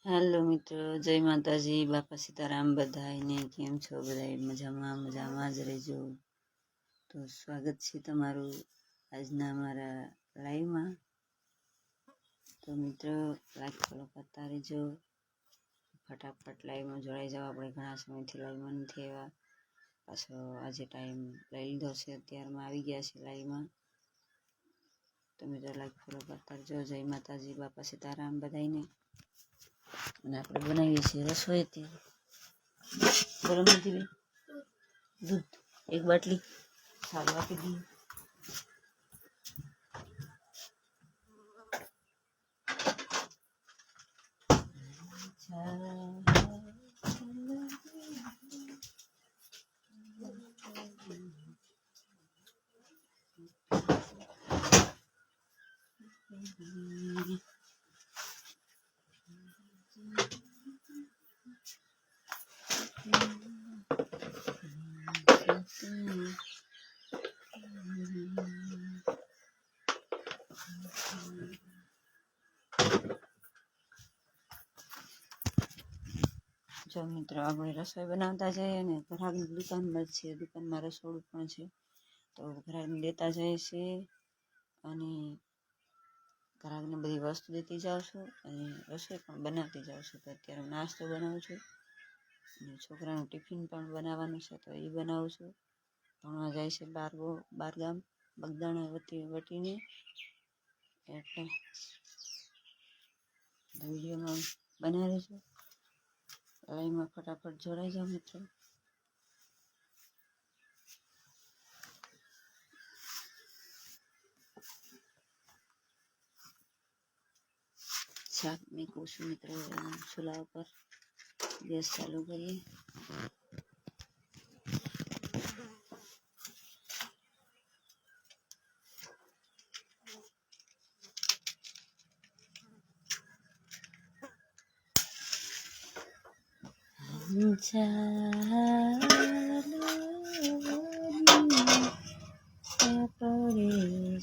Hello મિત્રો, જય માતાજી, બાપા સીતારામ બધાને. કેમ છો? બધા મજામાં જ રહેજો. તો સ્વાગત છે તમારું આજના અમારા લાઈવમાં. તો મિત્રો લાઈક ફોલો કરતા રહેજો, ફટાફટ લાઈવમાં જોડાઈ જાઓ. આપણે ઘણા સમયથી લાઈવમાં નથી આવ્યા, પાછો આજે ટાઈમ લઈ લીધો છે, અત્યારમાં આવી ગયા છે લાઈવમાં. તો મિત્રો લાઈક ફોલો કરતા રહેજો. જય માતાજી, બાપા સીતારામ બધાને. અને આપણે બનાવીએ છીએ રસોઈ. ગરમ નથી દૂધ એક બાટલી સારું આપી દઈએ. જો મિત્રો આપણે રસોઈ બનાવતા જઈએ ને, ઘરાકની દુકાનમાં જ છે, દુકાનમાં રસોડું પણ છે. તો ઘરાકને લેતા જાય છે અને ઘરાકને બધી વસ્તુ દેતી જાઉં છું અને રસોઈ પણ બનાવતી જાઉં છું. તો અત્યારે હું નાસ્તો બનાવું છું અને છોકરાનું ટિફિન પણ બનાવવાનું છે, તો એ બનાવું છું. ભણવા જાય છે બાર ગામ બગદાણા વટીને, એટલે વિડીયોમાં બનાવી છું. લાઈવમાં ફટાફટ જોડાઈ જાઓ મિત્રો. શાક મેકું છું મિત્રો ચૂલા ઉપર. ગેસ ચાલુ કરીએ. પડે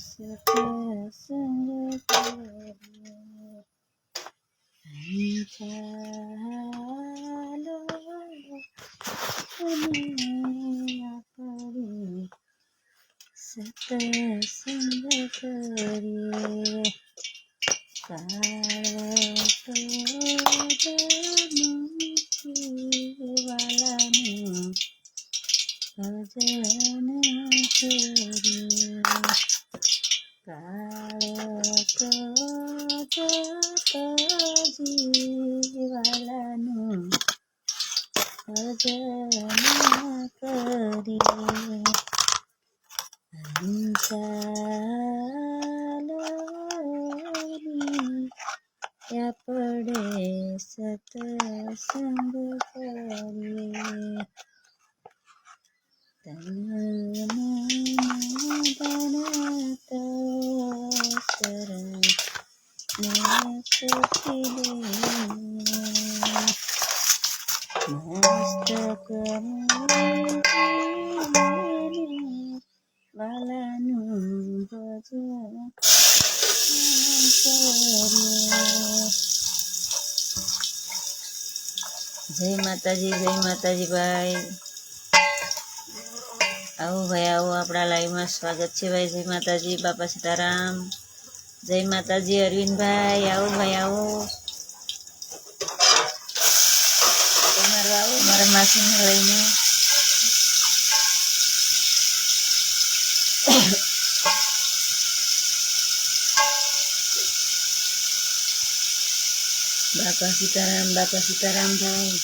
સતસંગ કરીએ, વાલાનું ભજન જય માતાજી ભાઈ. આવો ભાઈ આવો, આપણા લાઈવમાં સ્વાગત છે ભાઈ. જય માતાજી, બાપા સીતારામ. જય માતાજી અરવિંદભાઈ, આવો ભાઈ આવો. તમારું આવો મારા માસીને લઈને. બાપા સીતારામ ભાઈ.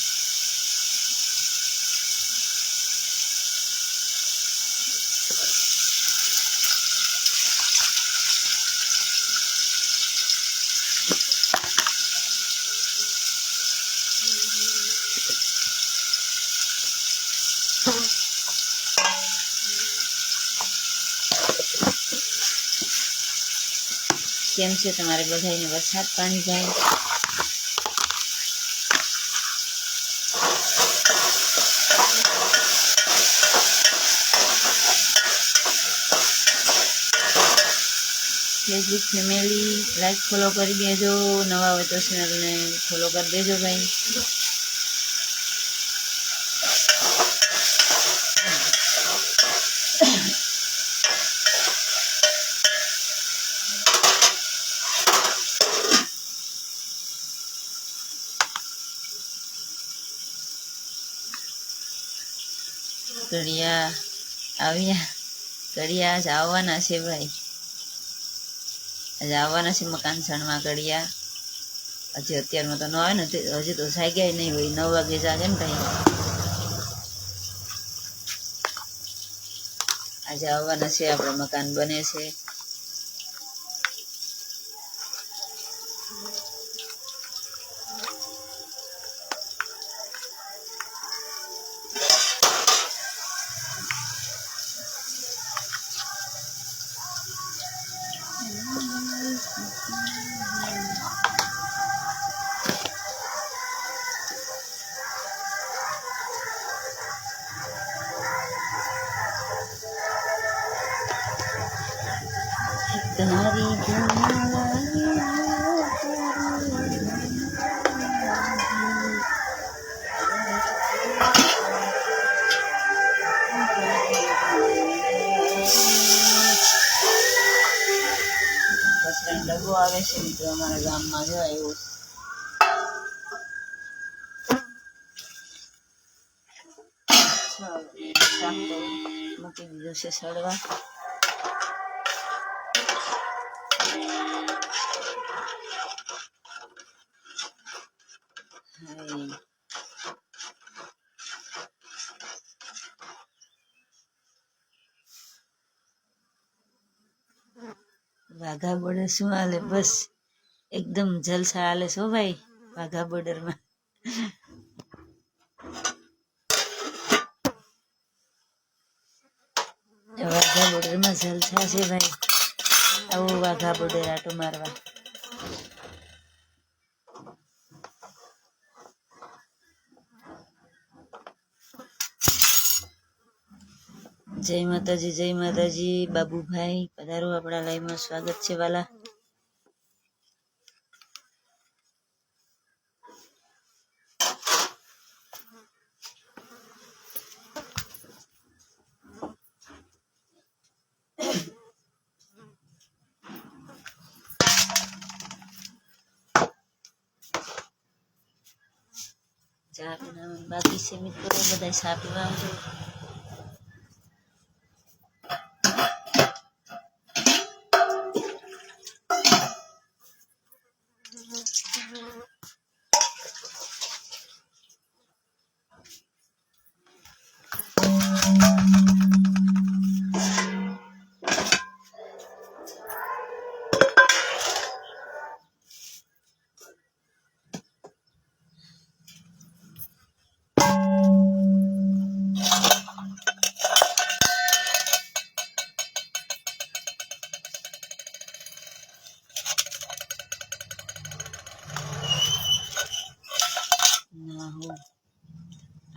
કેમ છે તમારે બધાને? વરસાદ પાણી જાય? ફેસબુક ફેમિલી લાઈક ફોલો કરી દેજો, નવા હોય તો ચેનલને ફોલો કરી દેજો ભાઈ. કડિયા આવ્યા, કડિયા આજ આવવાના છે ભાઈ, આજે આવવાના છે મકાન સણમાં કડિયા. હજી અત્યારમાં તો ન આવે ને, હજી તો જાગ્યા નહીં હોય, 9 વાગે જાગે ને ભાઈ. આજે આવવાના છે, આપણે મકાન બને છે. તારી ડબ્બો આવે છે મિત્રો અમારા ગામમાં, જો એવું મૂકી દીધું છે સડવા. વાઘા બોર્ડર શું હાલે? બસ એકદમ જલસા હાલે છો ભાઈ વાઘા બોર્ડરમાં. વાઘા બોર્ડરમાં જલસા છે ભાઈ, આવું વાઘા બોર્ડર આટો મારવા. જય માતાજી, જય માતાજી. બાબુભાઈ પધારો આપણા લાઈવમાં, સ્વાગત છે વાલા. ચા પીવાનું બાકી છે મિત્રો, બધા ચા પીવા આવજો.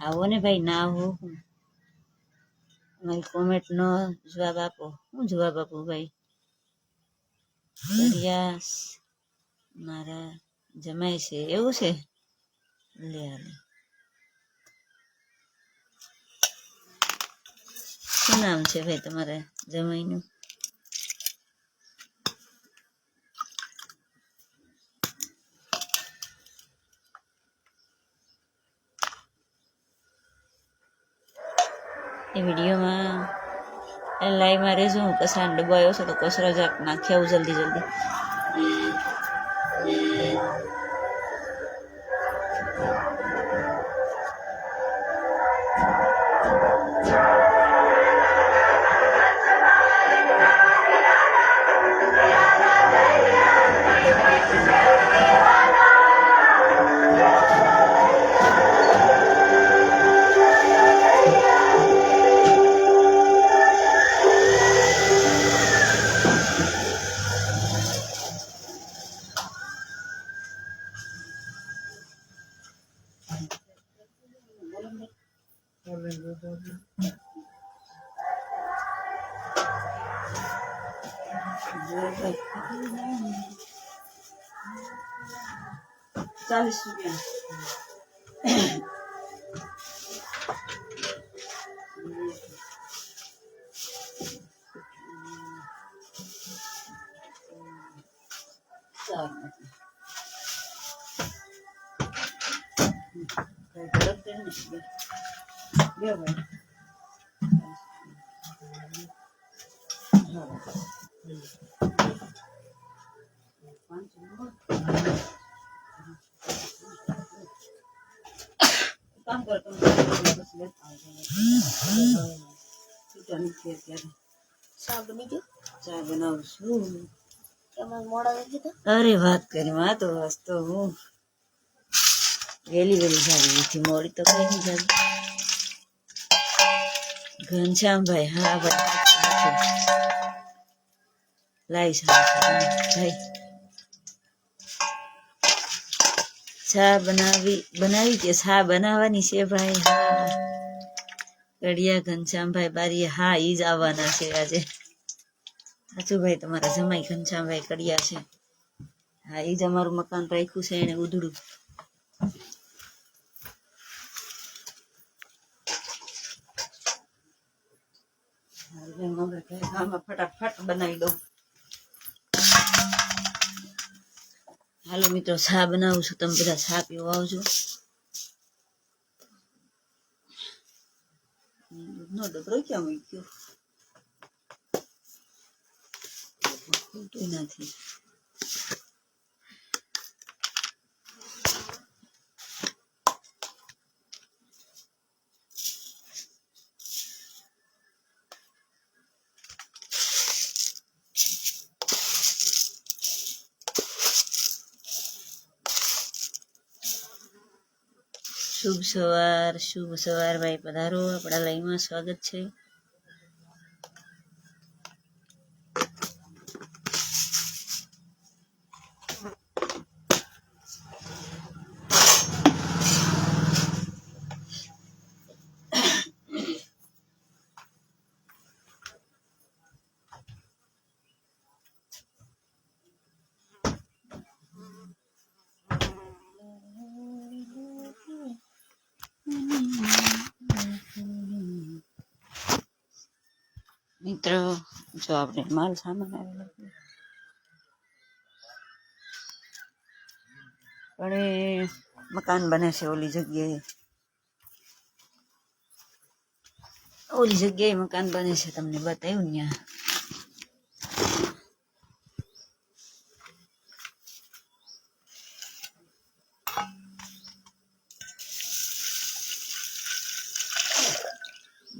આવો ને ભાઈ, ના આવો મારી કોમેન્ટ નો જવાબ આપો. હું જવાબ આપું ભાઈ? કડિયા મારા જમાય છે એવું છે? લે હાલે, શું નામ છે ભાઈ તમારા જમાઈનું? એ વિડીયોમાં લાઈવમાં રહેજો. હું કચરાનો ડબ્બો આવ્યો છે તો કચરો જ નાખી આવું જલ્દી જલ્દી. ₹40 કામ કરતો ચા બનાવું છું. અરે વાત કરી માં તો વાસ્તો હું વેલી જાવી નથી, મોડી તો કઈ નહીં જાવી. ઘનશ્યામભાઈ હા ભાઈ લાઈ ભાઈ ચા બનાવી કે ચા બનાવવાની છે ભાઈ? હા કડિયા ઘનશ્યામભાઈ બારી હા ઈ જ આવવાના છે આજે. સાચું ભાઈ તમારા જમાઈ ઘનશ્યામભાઈ કડિયા છે. હા ઈ જ અમારું મકાન રાખ્યું છે એને ઉધડું. ફટાફટ બનાવી દઉં. હાલો મિત્રો ચા બનાવું છું, તમે બધા ચા પીવા આવજો. દૂધનો ડબરો ક્યાં મૂક્યો? નથી. શુભ સવાર ભાઈ, પધારો, આપણા લાઈવમાં સ્વાગત છે. મિત્રો જો આપણે માલ સામાન આવેલો પણ એ મકાન બને છે ઓલી જગ્યાએ મકાન બને છે, તમને બતાવ્યું ત્યાં.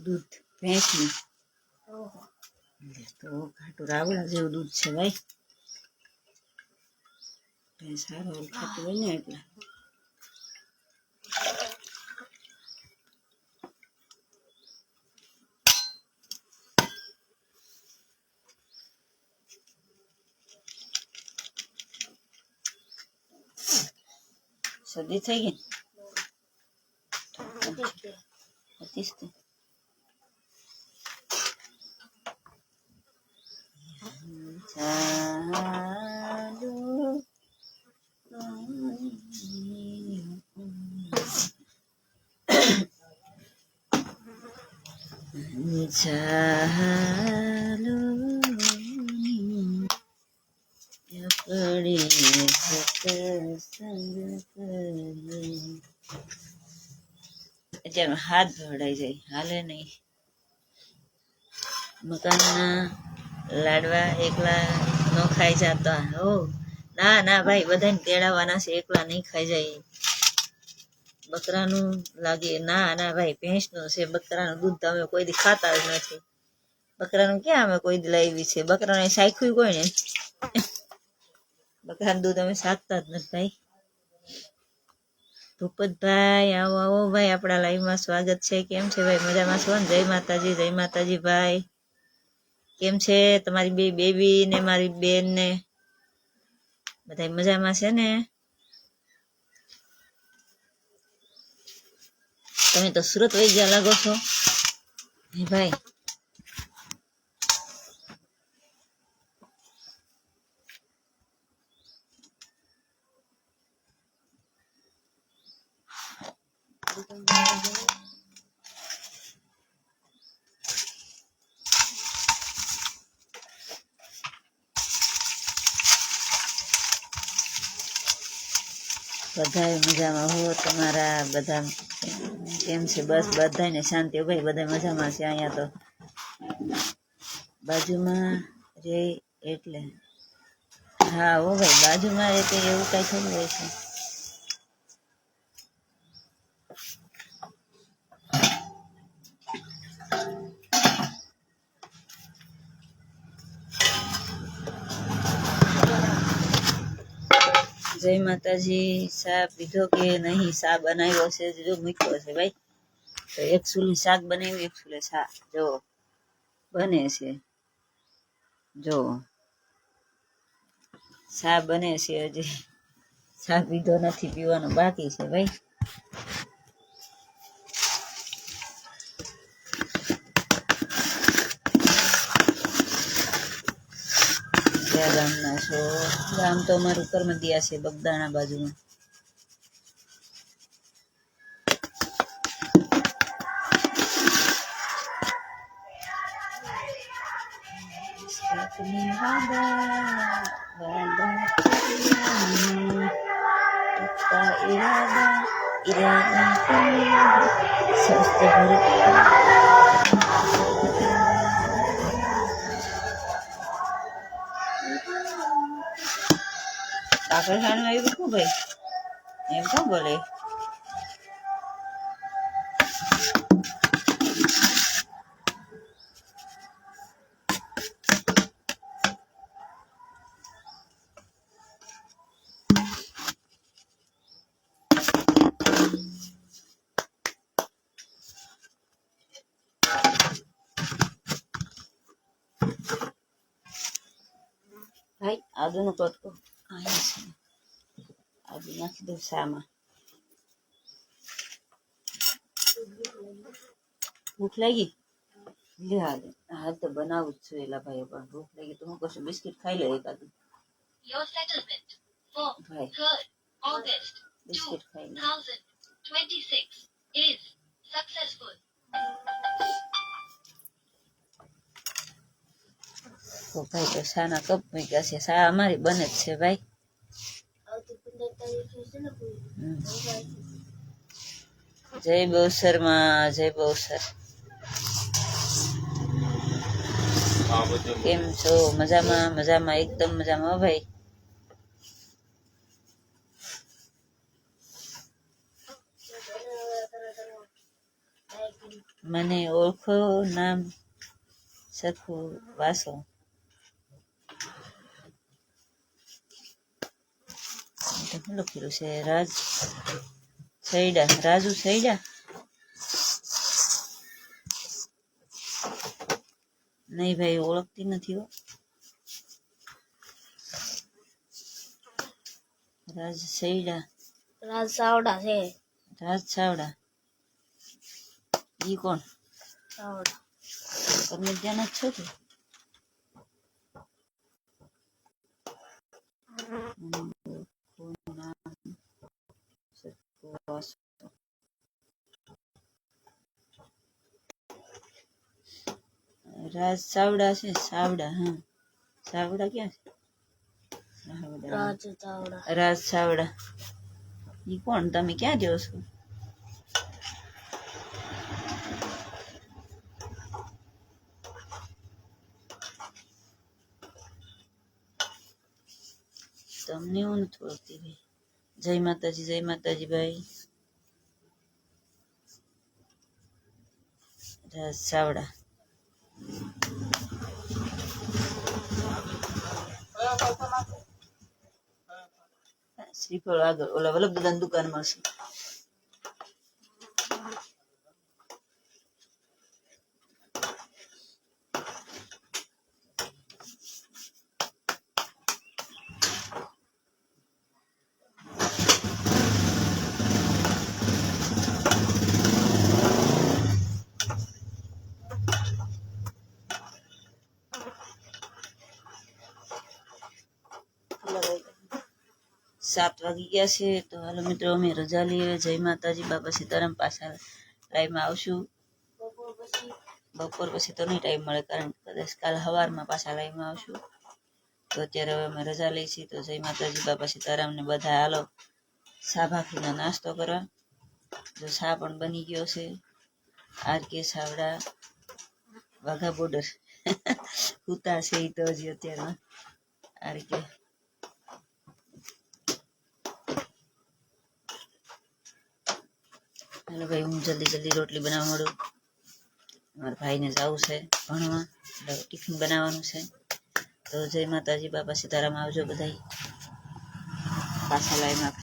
દૂધ ભેંસનું તો ખાટું રાવડા જેવું દૂધ છે ભાઈ. ભેંસ સારું ખાતું હોય ને એટલે. શરદી થઈ ગઈ હતી. ચાલો અત્યારે હાથ ભરાઈ જાય, હાલે નહીં. મકાનના લાડવા એકલા ન ખાઈ જતા. હો ના ના ભાઈ, બધાને તેડાવવાના છે, એકલા નહીં ખાઈ જાય. બકરાનું લાગે ના ના ભાઈ, ભેંસનું છે. બકરાનું દૂધ તો અમે કોઈ દી ખાતા જ નથી. બકરાનું ક્યાં અમે કોઈ દી લાવી છે? બકરાને સાખ્યું કોઈ ને. બકરાનું દૂધ અમે શાકતા જ નથી ભાઈ. ભૂપતભાઈ આવો આવો ભાઈ, આપણા લાઈવમાં સ્વાગત છે. કેમ છે ભાઈ, મજામાં છો ને? જય માતાજી ભાઈ. કેમ છે તમારી બે બેબી ને મારી બેન ને બધા મજામાં છે ને? તમે તો સુરત વહી ગયા લાગો છો હે ભાઈ. બધાય મજામાં હો? તમારા બધા કેમ છે? બસ બધાને શાંતિ હો ભાઈ, બધા મજામાં છે. અહીંયા તો બાજુમાં રે એટલે હા હો ભાઈ, બાજુમાં રે તો એવું કઈ થોડું હોય છે. જય માતાજી. શા પીધો કે નહીં? શા બનાવ્યો છે, જો મૂક્યો છે ભાઈ. તો એક સુલી શાક બનાવ્યું, એક સુલે શા જો બને છે. જો શા બને છે, હજી શા પીધો નથી, પીવાનું બાકી છે ભાઈ. ક્યાં ગામના છો? ગામ તો અમારું કરમદિયા છે, બગદાણા બાજુમાં. કાકર ખાવાનું આવ્યું શું ભાઈ? એમ કોણ બોલે? ભાઈ આદુનો કટકો અહીંયા છે, આદુ નાખી દઉં શામાં. ભૂખ લાગી? લે હાલ તો બનાવું જ છું એલા ભાઈ, પણ ભૂખ લાગી તો હું કશું બિસ્કિટ ખાઈ લે એકાદું. ભાઈ બિસ્કિટ ખાઈ લે. તો ભાઈ તો શાના કપ મૂક્યા છે, શા અમારી બને જ છે ભાઈ. જય બહુસર માં, જય બહુસર. કેમ છો? મજામાં? મજામાં, એકદમ મજામાં ભાઈ. મને ઓળખો? નામ સખુ વાસો. શું લખેલું છે? રાજ સૈડા, રાજુ સૈડા. નહીં ભાઈ, ઓળખતી નથી હો. રાજ સૈડા, રાજ ચાવડા છે. રાજ ચાવડા ઈ કોણ? ચાવડા કરમજ્જાના જ છો કે? રાજ ચાવડા છે, ચાવડા. હા, ચાવડા ક્યાં છે? રાજ ચાવડા. રાજ ચાવડા ઈ કોણ? તમે ક્યાં રહ્યો છો? તમને હું નથી ઓળખતી ભાઈ. જય માતાજી, જય માતાજી ભાઈ. રાજ ચાવડા. શ્રીફળ આગળ ઓલા વલ્લભ દાદાની દુકાન મળશે. સાત વાગી ગયા છે, તો હાલો મિત્રો અમે રજા લઈએ. જય માતાજી, બાપા સીતારામ. પાછા લાઈવમાં આવશું બપોર પછી. તો નહીં ટાઈમ મળે, કારણ કે કદાચ કાલ સવારમાં પાછા લાઈવમાં આવશું. તો અત્યારે હવે અમે રજા લઈ છીએ. તો જય માતાજી, બાપા સીતારામ ને બધા હાલો સા ભાખરીનો નાસ્તો કરવા. જો સા પણ બની ગયો છે. આર.કે. સાવડા વાઘા બોર્ડર ઉતા છે એ તો હજી અત્યારે આર.કે. હાલો ભાઈ, હું જલ્દી રોટલી બનાવવા માંડું. મારા ભાઈને જવું છે ભણવા, એટલે ટિફિન બનાવવાનું છે. તો જય માતાજી, બાપા સીતારામ. આવજો બધાય પાછા લાઈમાં.